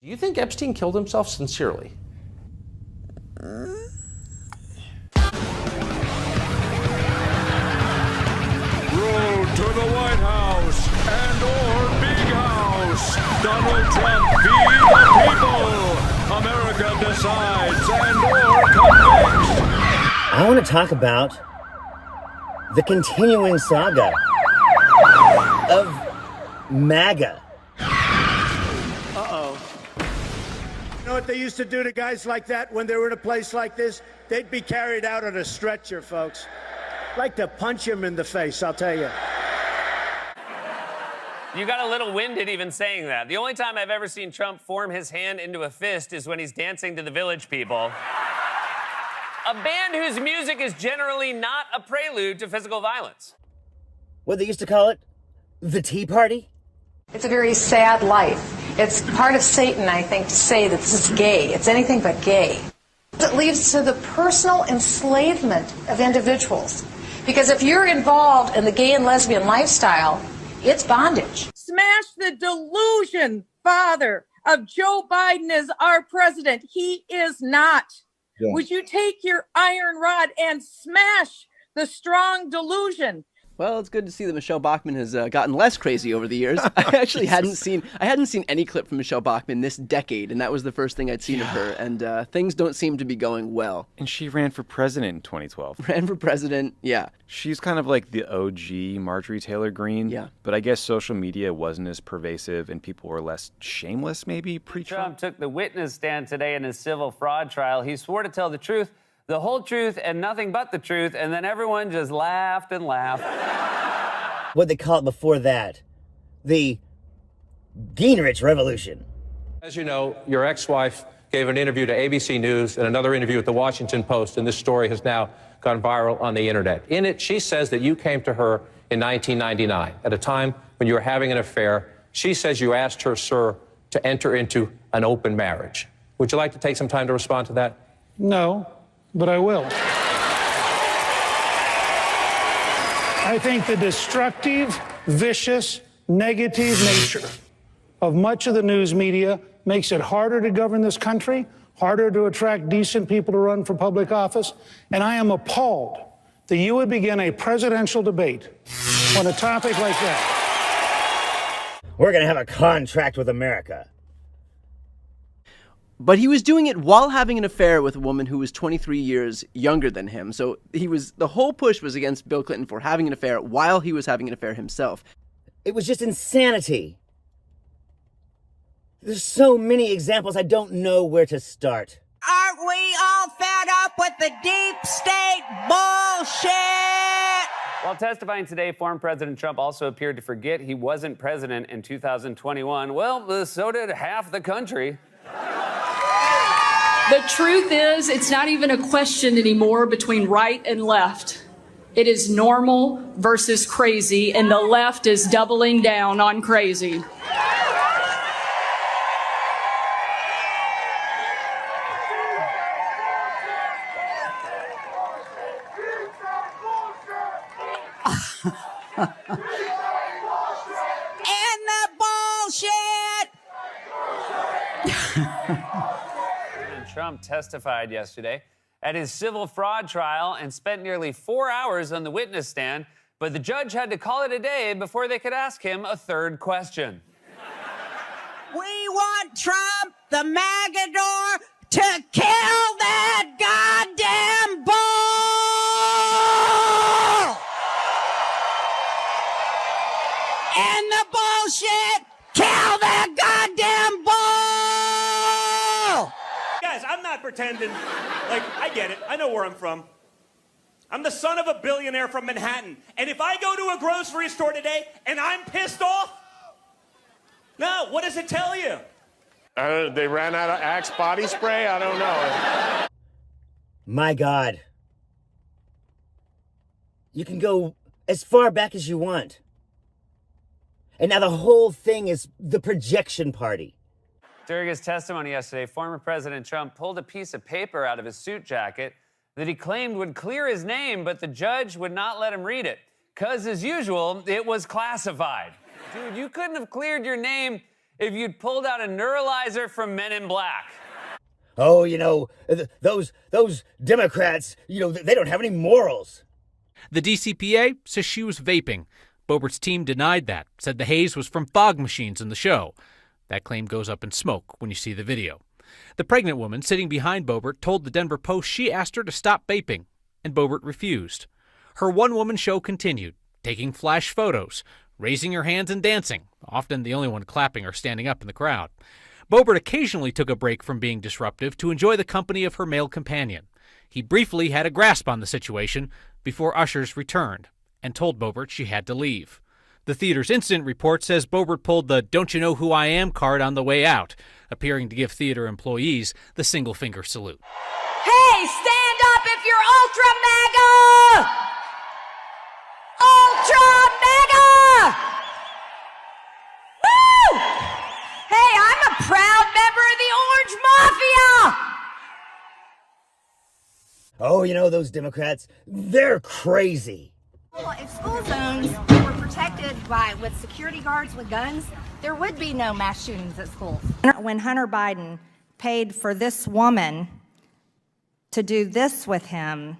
Do you think Epstein killed himself sincerely? Road to the White House and/or Big House. Donald Trump be the people. America decides and/or convicts. I want to talk about the continuing saga of Maga. You know what they used to do to guys like that when they were in a place like this? They'd be carried out on a stretcher, folks. Like to punch him in the face, I'll tell you. You got a little winded even saying that. The only time I've ever seen Trump form his hand into a fist is when he's dancing to the Village People. A band whose music is generally not a prelude to physical violence. What they used to call it? The Tea Party? It's a very sad life. It's part of Satan, I think, to say that this is gay. It's anything but gay. It leads to the personal enslavement of individuals. Because if you're involved in the gay and lesbian lifestyle, it's bondage. Smash the delusion, Father, of Joe Biden as our president. He is not. Yeah. Would you take your iron rod and smash the strong delusion? Well, it's good to see that Michelle Bachmann has gotten less crazy over the years. I actually hadn't seen any clip from Michelle Bachmann this decade, and that was the first thing I'd seen of her. And things don't seem to be going well. And she ran for president in 2012. Ran for president, yeah. She's kind of like the OG Marjorie Taylor Greene. Yeah. But I guess social media wasn't as pervasive, and people were less shameless, maybe, pre-Trump. Trump took the witness stand today in his civil fraud trial. He swore to tell the truth, the whole truth, and nothing but the truth, and then everyone just laughed and laughed. What'd they call it before that? The Gingrich Revolution. As you know, your ex-wife gave an interview to ABC News and another interview at the Washington Post, and this story has now gone viral on the internet. In it, she says that you came to her in 1999, at a time when you were having an affair. She says you asked her, sir, to enter into an open marriage. Would you like to take some time to respond to that? No, but I will. I think the destructive, vicious, negative nature of much of the news media makes it harder to govern this country, harder to attract decent people to run for public office, and I am appalled that you would begin a presidential debate on a topic like that. We're going to have a contract with America. But he was doing it while having an affair with a woman who was 23 years younger than him. So the whole push was against Bill Clinton for having an affair while he was having an affair himself. It was just insanity. There's so many examples, I don't know where to start. Aren't we all fed up with the deep state bullshit? While testifying today, former President Trump also appeared to forget he wasn't president in 2021. Well, so did half the country. The truth is, it's not even a question anymore between right and left. It is normal versus crazy, and the left is doubling down on crazy. And the bullshit! Trump testified yesterday at his civil fraud trial and spent nearly 4 hours on the witness stand, but the judge had to call it a day before they could ask him a third question. We want Trump, the Magador, to kill that goddamn bull! And the bullshit, kill that goddamn bull! Guys, I'm not pretending. Like, I get it. I know where I'm from. I'm the son of a billionaire from Manhattan. And if I go to a grocery store today and I'm pissed off, no, what does it tell you? They ran out of Axe body spray? I don't know. My God. You can go as far back as you want. And now the whole thing is the projection party. During his testimony yesterday, former President Trump pulled a piece of paper out of his suit jacket that he claimed would clear his name, but the judge would not let him read it. 'Cause, as usual, it was classified. Dude, you couldn't have cleared your name if you'd pulled out a neuralizer from Men in Black. Oh, those Democrats, they don't have any morals. The DCPA says she was vaping. Boebert's team denied that, said the haze was from fog machines in the show. That claim goes up in smoke when you see the video. The pregnant woman sitting behind Boebert told the Denver Post she asked her to stop vaping, and Boebert refused. Her one-woman show continued, taking flash photos, raising her hands and dancing, often the only one clapping or standing up in the crowd. Boebert occasionally took a break from being disruptive to enjoy the company of her male companion. He briefly had a grasp on the situation before ushers returned and told Boebert she had to leave. The theater's incident report says Boebert pulled the "Don't you know who I am" card on the way out, appearing to give theater employees the single-finger salute. Hey, stand up if you're ultra mega! Ultra mega! Woo! Hey, I'm a proud member of the Orange Mafia! Oh, those Democrats, they're crazy. Well, if school zones were protected with security guards with guns, there would be no mass shootings at schools. When Hunter Biden paid for this woman to do this with him,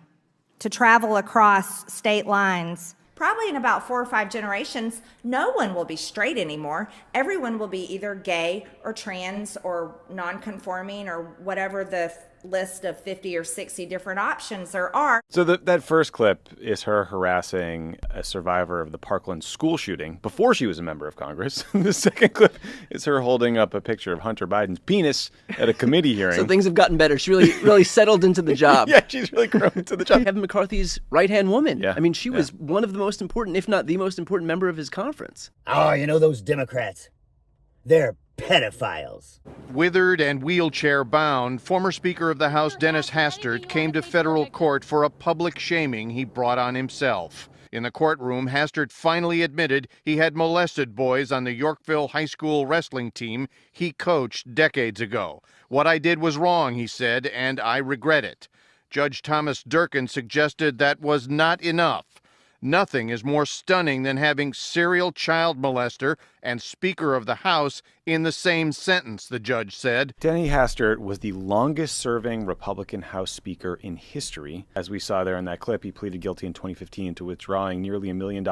to travel across state lines, probably in about 4 or 5 generations, no one will be straight anymore. Everyone will be either gay or trans or non-conforming or whatever the list of 50 or 60 different options there are. So that first clip is her harassing a survivor of the Parkland school shooting before she was a member of Congress. The second clip is her holding up a picture of Hunter Biden's penis at a committee hearing. So things have gotten better. She really settled into the job. Yeah, she's really grown into the job. Kevin McCarthy's right-hand woman. Yeah. I mean, she was one of the most important, if not the most important member of his conference. Oh, those Democrats, they're pedophiles. Withered and wheelchair-bound, former Speaker of the House Dennis Hastert came to federal court for a public shaming he brought on himself. In the courtroom, Hastert finally admitted he had molested boys on the Yorkville High School wrestling team he coached decades ago. "What I did was wrong," he said, "and I regret it." Judge Thomas Durkin suggested that was not enough. Nothing is more stunning than having serial child molester and Speaker of the House in the same sentence, the judge said. Denny Hastert was the longest-serving Republican House Speaker in history. As we saw there in that clip, he pleaded guilty in 2015 to withdrawing nearly $1 million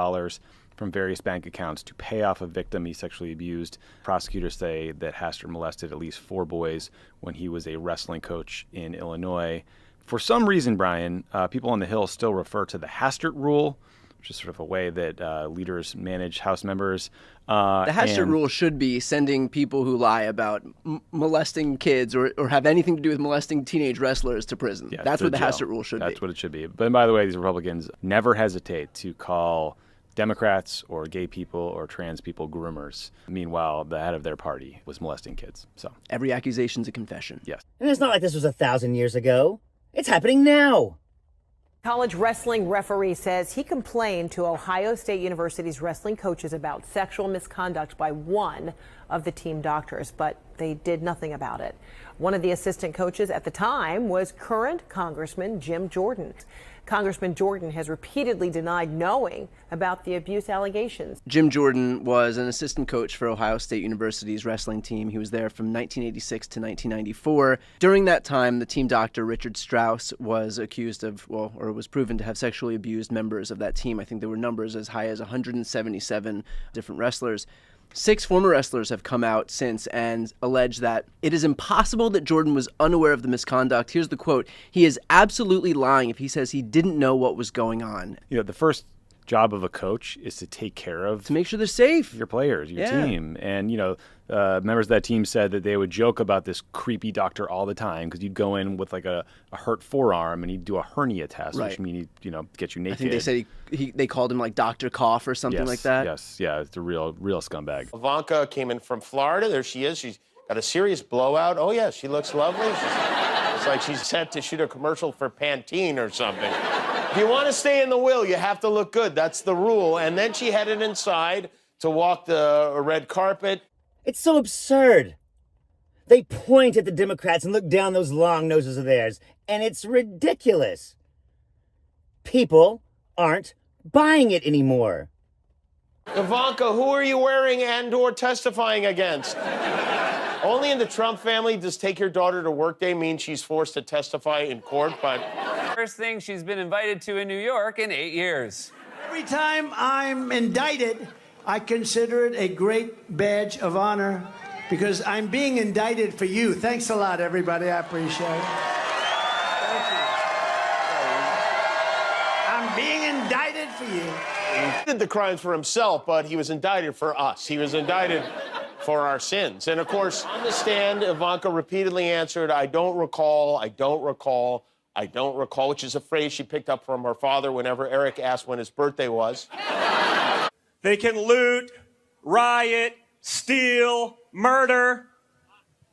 from various bank accounts to pay off a victim he sexually abused. Prosecutors say that Hastert molested at least 4 boys when he was a wrestling coach in Illinois. For some reason, Brian, people on the Hill still refer to the Hastert rule, which is sort of a way that leaders manage House members. The Hastert rule should be sending people who lie about molesting kids or have anything to do with molesting teenage wrestlers to prison. Yeah, that's what the jail. Hastert rule should be. That's what it should be. But by the way, these Republicans never hesitate to call Democrats or gay people or trans people groomers. Meanwhile, the head of their party was molesting kids. So every accusation's a confession. Yes. And it's not like this was 1,000 years ago. It's happening now. College wrestling referee says he complained to Ohio State University's wrestling coaches about sexual misconduct by one of the team doctors, but they did nothing about it. One of the assistant coaches at the time was current Congressman Jim Jordan. Congressman Jordan has repeatedly denied knowing about the abuse allegations. Jim Jordan was an assistant coach for Ohio State University's wrestling team. He was there from 1986 to 1994. During that time, the team doctor, Richard Strauss, was accused of, or was proven to have sexually abused members of that team. I think there were numbers as high as 177 different wrestlers. 6 former wrestlers have come out since and allege that it is impossible that Jordan was unaware of the misconduct. Here's the quote. "He is absolutely lying if he says he didn't know what was going on." The first job of a coach is to take care of... to make sure they're safe. Your players, your team. And, members of that team said that they would joke about this creepy doctor all the time because you'd go in with like a hurt forearm and he'd do a hernia test, which means he'd, get you naked. I think they said they called him like Dr. Cough or something like that. Yes, yeah, it's a real scumbag. Ivanka came in from Florida. There she is. She's got a serious blowout. Oh, yeah, she looks lovely. It's like she's set to shoot a commercial for Pantene or something. If you want to stay in the will, you have to look good. That's the rule. And then she headed inside to walk the red carpet. It's so absurd. They point at the Democrats and look down those long noses of theirs, and it's ridiculous. People aren't buying it anymore. Ivanka, who are you wearing and/or testifying against? Only in the Trump family does take your daughter to work day mean she's forced to testify in court, but... First thing she's been invited to in New York in 8 years. Every time I'm indicted, I consider it a great badge of honor because I'm being indicted for you. Thanks a lot, everybody. I appreciate it. Thank you. I'm being indicted for you. He did the crimes for himself, but he was indicted for us. He was indicted for our sins. And of course, on the stand, Ivanka repeatedly answered, I don't recall, I don't recall, I don't recall, which is a phrase she picked up from her father whenever Eric asked when his birthday was. They can loot, riot, steal, murder.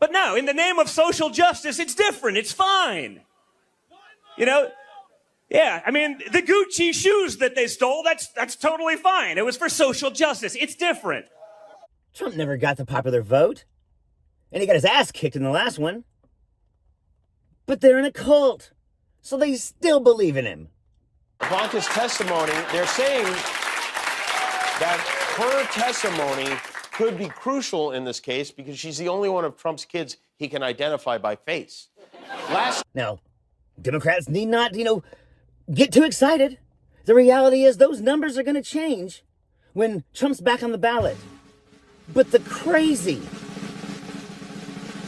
But no, in the name of social justice, it's different. It's fine. You know? Yeah, I mean, the Gucci shoes that they stole, that's totally fine. It was for social justice. It's different. Trump never got the popular vote. And he got his ass kicked in the last one. But they're in a cult. So they still believe in him. Ivanka's testimony, they're saying that her testimony could be crucial in this case because she's the only one of Trump's kids he can identify by face. Now, Democrats need not, get too excited. The reality is those numbers are going to change when Trump's back on the ballot. But the crazy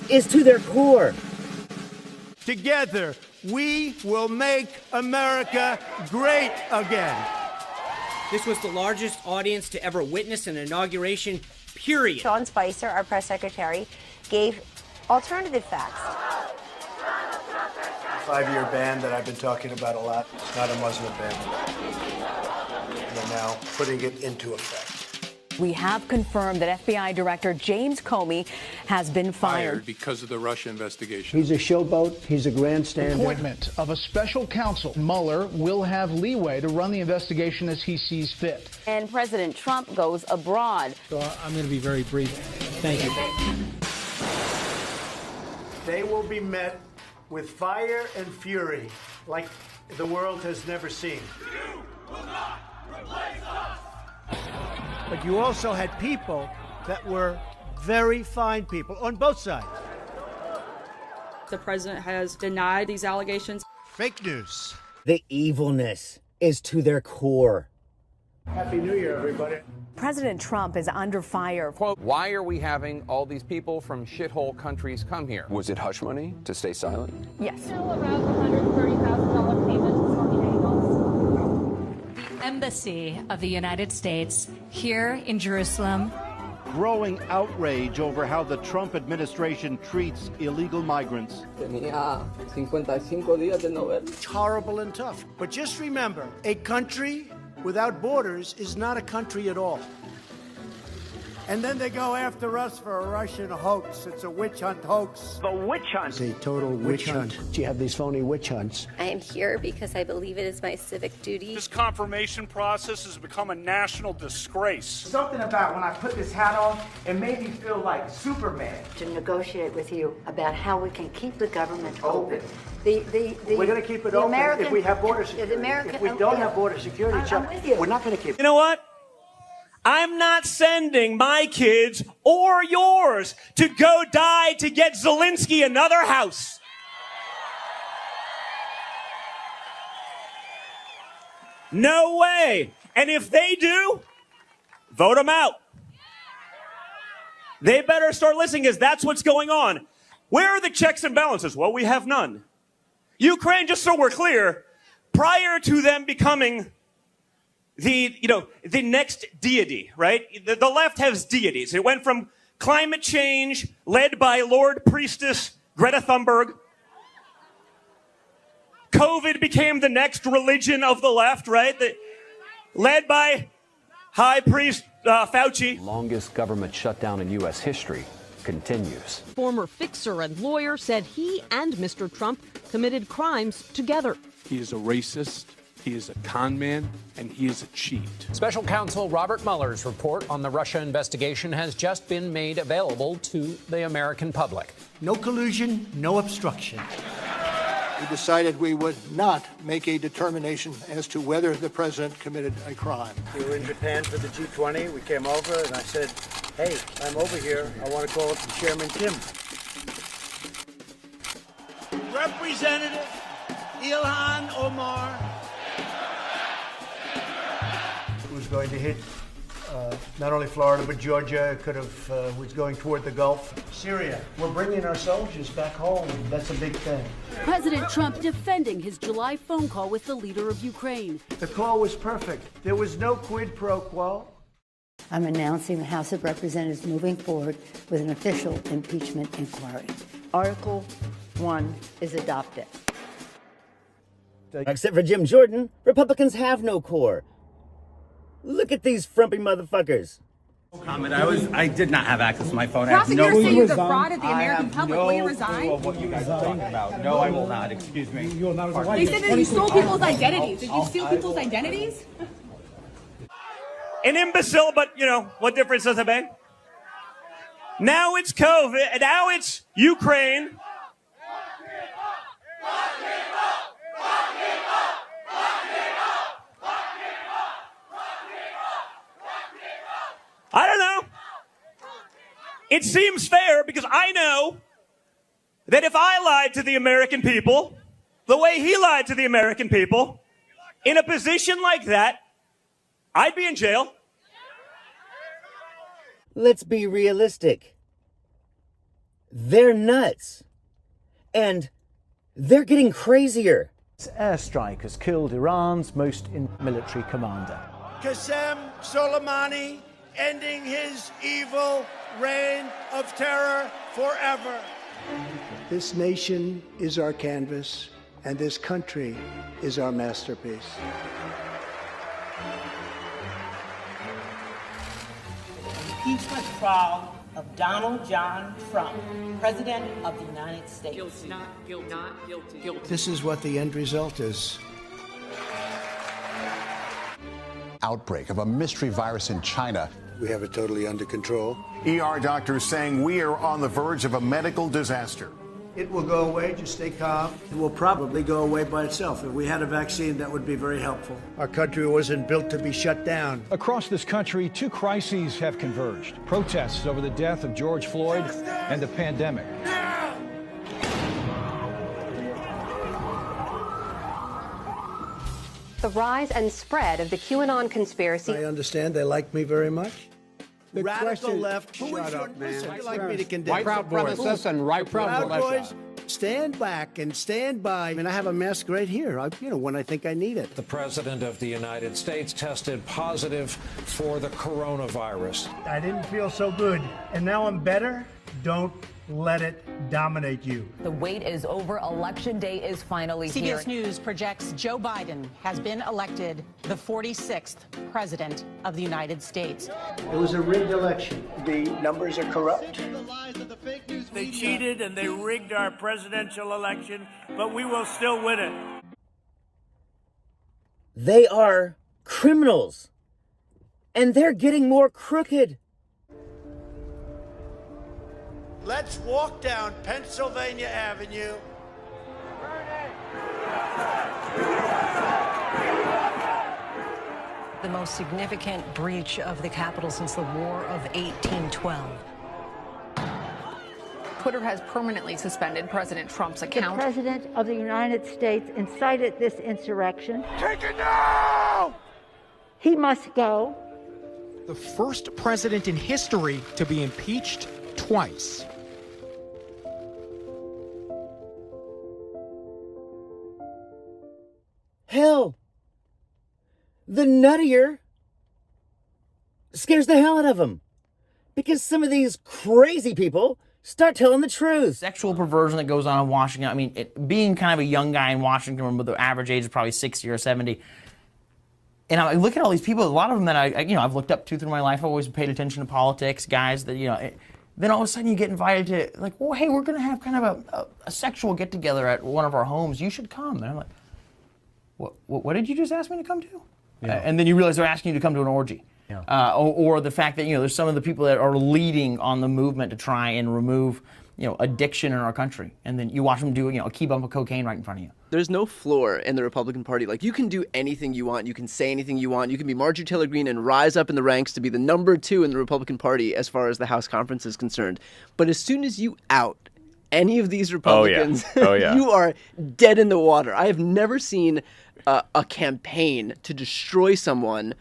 is to their core. Together, we will make America great again. This was the largest audience to ever witness an inauguration, period. Sean Spicer, our press secretary, gave alternative facts. The 5-year ban that I've been talking about a lot, not a Muslim ban. They're now putting it into effect. We have confirmed that FBI Director James Comey has been fired because of the Russia investigation. He's a showboat. He's a grandstander. Appointment of a special counsel. Mueller will have leeway to run the investigation as he sees fit. And President Trump goes abroad. So I'm going to be very brief. Thank you. They will be met with fire and fury like the world has never seen. You will not replace us. But you also had people that were very fine people on both sides. The president has denied these allegations. Fake news. The evilness is to their core. Happy New Year, everybody. President Trump is under fire. Quote, why are we having all these people from shithole countries come here? Was it hush money to stay silent? Yes. Still around $130,000 payment to Stormy Daniels. Embassy of the United States here in Jerusalem. Growing outrage over how the Trump administration treats illegal migrants. It's horrible and tough. But just remember, a country without borders is not a country at all. And then they go after us for a Russian hoax. It's a witch hunt hoax. The witch hunt. It's a total witch hunt. You have these phony witch hunts. I am here because I believe it is my civic duty. This confirmation process has become a national disgrace. Something about when I put this hat on, it made me feel like Superman. To negotiate with you about how we can keep the government open. We're going to keep it open if we have border security. If we don't have border security, Chuck, we're not going to keep it. You know what? I'm not sending my kids or yours to go die to get Zelensky another house. No way. And if they do, vote them out. They better start listening because that's what's going on. Where are the checks and balances? Well, we have none. Ukraine, just so we're clear, prior to them becoming the next deity, right? The left has deities. It went from climate change, led by Lord Priestess Greta Thunberg. COVID became the next religion of the left, right? Led by High Priest Fauci. Longest government shutdown in U.S. history continues. Former fixer and lawyer said he and Mr. Trump committed crimes together. He is a racist. He is a con man, and he is a cheat. Special counsel Robert Mueller's report on the Russia investigation has just been made available to the American public. No collusion, no obstruction. we decided we would not make a determination as to whether the president committed a crime. We were in Japan for the G20. We came over, and I said, hey, I'm over here. I want to call up to Chairman Kim. Representative Ilhan Omar, who's going to hit not only Florida, but Georgia, could have, was going toward the Gulf. Syria, we're bringing our soldiers back home. That's a big thing. President Trump defending his July phone call with the leader of Ukraine. The call was perfect. There was no quid pro quo. I'm announcing the House of Representatives moving forward with an official impeachment inquiry. Article 1 is adopted. Except for Jim Jordan, Republicans have no core. Look at these frumpy motherfuckers. Comment. I did not have access to my phone. Prosecutors say you defrauded the American public. Will you resign? What you guys are talking about? No, I will not. Excuse me. They said that you stole people's identities. Did you steal people's identities? An imbecile, but what difference does it make? Now it's COVID, and now it's Ukraine. I don't know. It seems fair because I know that if I lied to the American people the way he lied to the American people, in a position like that, I'd be in jail. Let's be realistic. They're nuts. And they're getting crazier. This airstrike has killed Iran's most military commander. Qasem Soleimani ending his evil reign of terror forever. This nation is our canvas, and this country is our masterpiece. Impeachment trial of Donald John Trump, President of the United States. Guilty. Not guilty. Not guilty. Guilty. This is what the end result is. Outbreak of a mystery virus in China. We have it totally under control. ER doctors saying we are on the verge of a medical disaster. It will go away, just stay calm. It will probably go away by itself. If we had a vaccine, that would be very helpful. Our country wasn't built to be shut down. Across this country, two crises have converged. Protests over the death of George Floyd and the pandemic. The rise and spread of the QAnon conspiracy. I understand they like me very much. The Radical question, left. Shut up, man. You like me to condemn. White supremacists and right Proud Boys, stand back and stand by. I mean, I have a mask right here, when I think I need it. The President of the United States tested positive for the coronavirus. I didn't feel so good, and now I'm better. Don't let it dominate you. The wait is over. Election day is finally here. CBS News projects Joe Biden has been elected the 46th president of the United States. It was a rigged election. The numbers are corrupt. They cheated and they rigged our presidential election, but we will still win it. They are criminals. And they're getting more crooked. Let's walk down Pennsylvania Avenue. The most significant breach of the Capitol since the War of 1812. Twitter has permanently suspended President Trump's account. The President of the United States incited this insurrection. Take it now! He must go. The first president in history to be impeached twice. Hell, the nuttier scares the hell out of them. Because some of these crazy people start telling the truth. Sexual perversion that goes on in Washington. I mean, being kind of a young guy in Washington, but the average age is probably 60 or 70. And I look at all these people, a lot of them that I've looked up to through my life. I've always paid attention to politics, guys that, then all of a sudden you get invited to, like, well, hey, we're going to have kind of a sexual get-together at one of our homes. You should come. And I'm like, what did you just ask me to come to? Yeah. And then you realize they're asking you to come to an orgy. Yeah. Or the fact that, there's some of the people that are leading on the movement to try and remove, addiction in our country, and then you watch them do a key bump of cocaine right in front of you. There's no floor in the Republican Party. Like, you can do anything you want. You can say anything you want. You can be Marjorie Taylor Greene and rise up in the ranks to be the number 2 in the Republican Party as far as the House conference is concerned. But as soon as you out any of these Republicans, you are dead in the water. I have never seen a campaign to destroy someone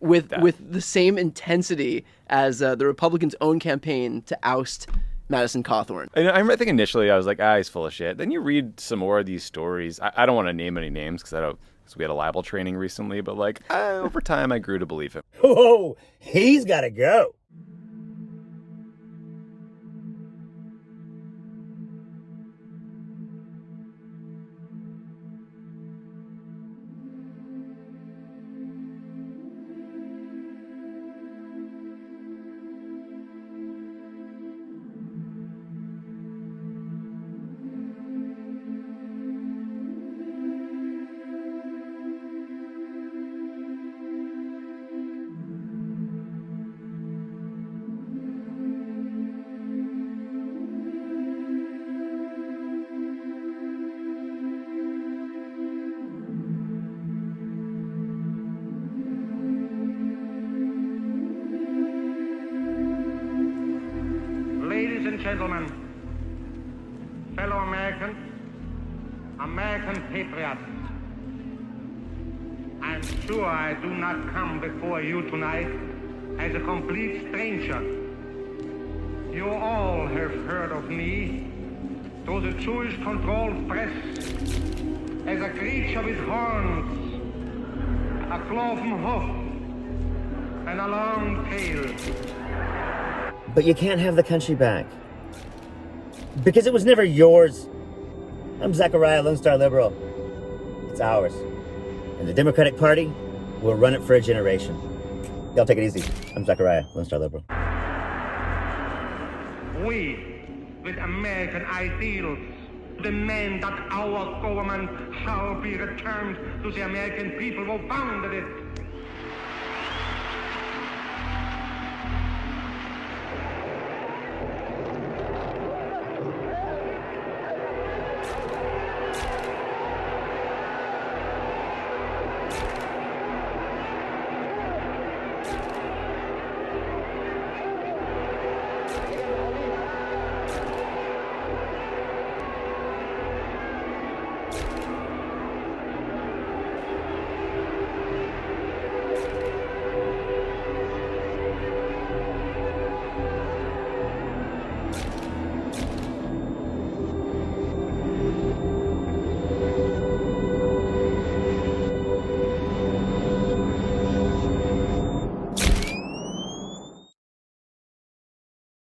with the same intensity as the Republicans' own campaign to oust Madison Cawthorn. I think initially I was like, he's full of shit. Then you read some more of these stories. I don't want to name any names because we had a libel training recently, but over time I grew to believe him. Oh, he's got to go. Ladies and gentlemen, fellow Americans, American patriots, I'm sure I do not come before you tonight as a complete stranger. You all have heard of me through the Jewish-controlled press as a creature with horns, a cloven hoof, and a long tail. But you can't have the country back. Because it was never yours. I'm Zachariah, Lone Star Liberal. It's ours. And the Democratic Party will run it for a generation. Y'all take it easy. I'm Zachariah, Lone Star Liberal. We, with American ideals, demand that our government shall be returned to the American people who founded it.